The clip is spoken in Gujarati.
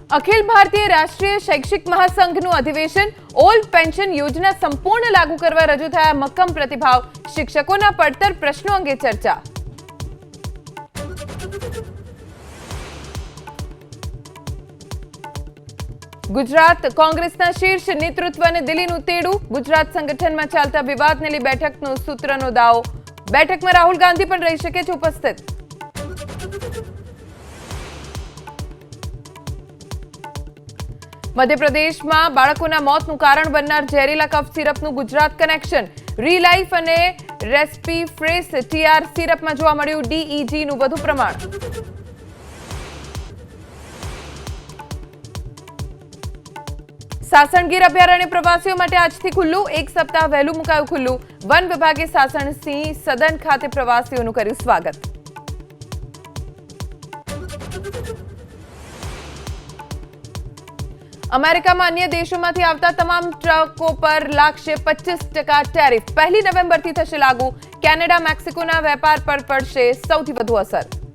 अखिल भारतीय राष्ट्रीय शैक्षिक महासंघનું અધિવેશન ઓલ્ડ પેન્શન યોજના સંપૂર્ણ લાગુ કરવા રજૂ થયા મક્કમ પ્રતિભાવ શિક્ષકોના પડતર પ્રશ્નો અંગે ચર્ચા ગુજરાત કોંગ્રેસના શીર્ષ નેતૃત્વને દિલ્હીનું તેડું ગુજરાત સંગઠનમાં ચાલતા વિવાદને લઈ બેઠકનો સૂત્રનો દાવો બેઠકમાં રાહુલ ગાંધી પણ રહી શકે છે ઉપસ્થિત मध्य प्रदेश में बाळकोना मौतનું કારણ બનનાર ઝેરીલા કફ સિરપનું ગુજરાત કનેક્શન રી લાઈફ અને રેસ્પી ફ્રેસ ટીઆર સિરપમાં જોવા મળ્યું ડીઈજી નું વધુ પ્રમાણ સાસણગીર અભયારણ્ય પ્રવાસીઓ માટે આજથી ખુલ્લું એક સપ્તાહ વહેલું મુકાયું ખુલ્લું વન વિભાગે સાસણ સિંહ સદન ખાતે પ્રવાસીઓનું કર્યું સ્વાગત अमेरिका में अन्य देशों में आवता तमाम ट्रकों पर लागशे 25% टेरिफ 1 नवेम्बर थी थशे लागू कैनेडा मेक्सिको वेपार पर पड़शे सौथी वधु असर।